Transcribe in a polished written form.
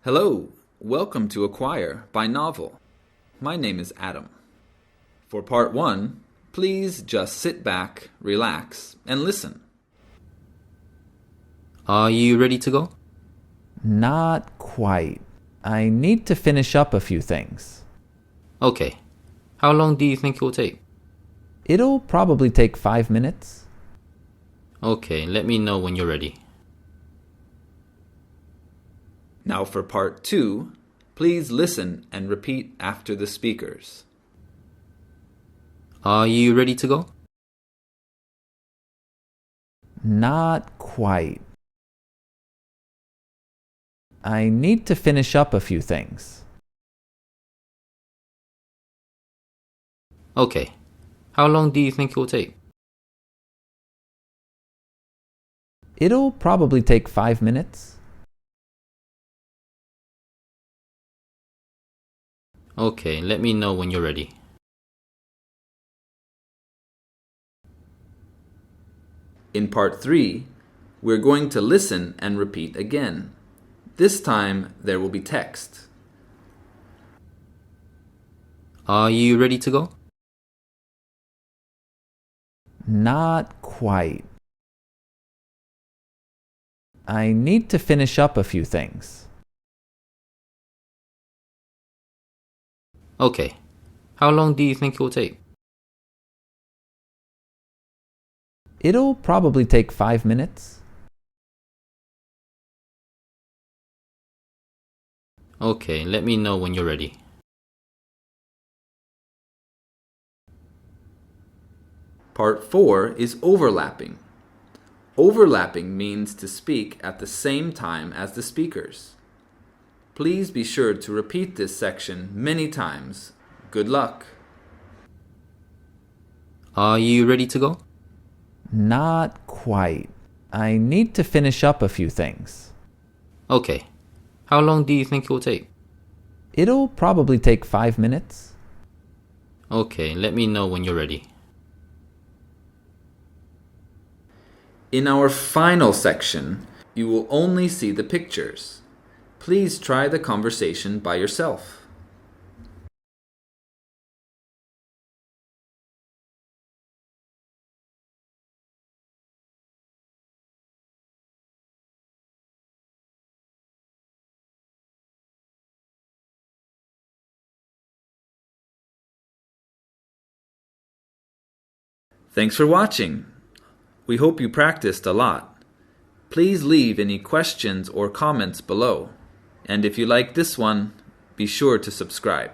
Hello, welcome to Acquire by Novel. My name is Adam. For part 1, please just sit back, relax, and listen. Are you ready to go? Not quite. I need to finish up a few things. Okay. How long do you think it will take? It'll probably take 5 minutes. Okay, let me know when you're ready. Now for part 2, please listen and repeat after the speakers. Are you ready to go? Not quite. I need to finish up a few things. Okay. How long do you think it will take? It'll probably take 5 minutes. Okay, let me know when you're ready. In part 3, we're going to listen and repeat again. This time, there will be text. Are you ready to go? Not quite. I need to finish up a few things. Okay. How long do you think it will take? It'll probably take 5 minutes. Okay, let me know when you're ready. Part 4 is overlapping. Overlapping means to speak at the same time as the speakers. Please be sure to repeat this section many times. Good luck. Are you ready to go? Not quite. I need to finish up a few things. Okay. How long do you think it will take? It'll probably take 5 minutes. Okay, let me know when you're ready. In our final section, you will only see the pictures. Please try the conversation by yourself. Thanks for watching. We hope you practiced a lot. Please leave any questions or comments below. And if you like this one, be sure to subscribe.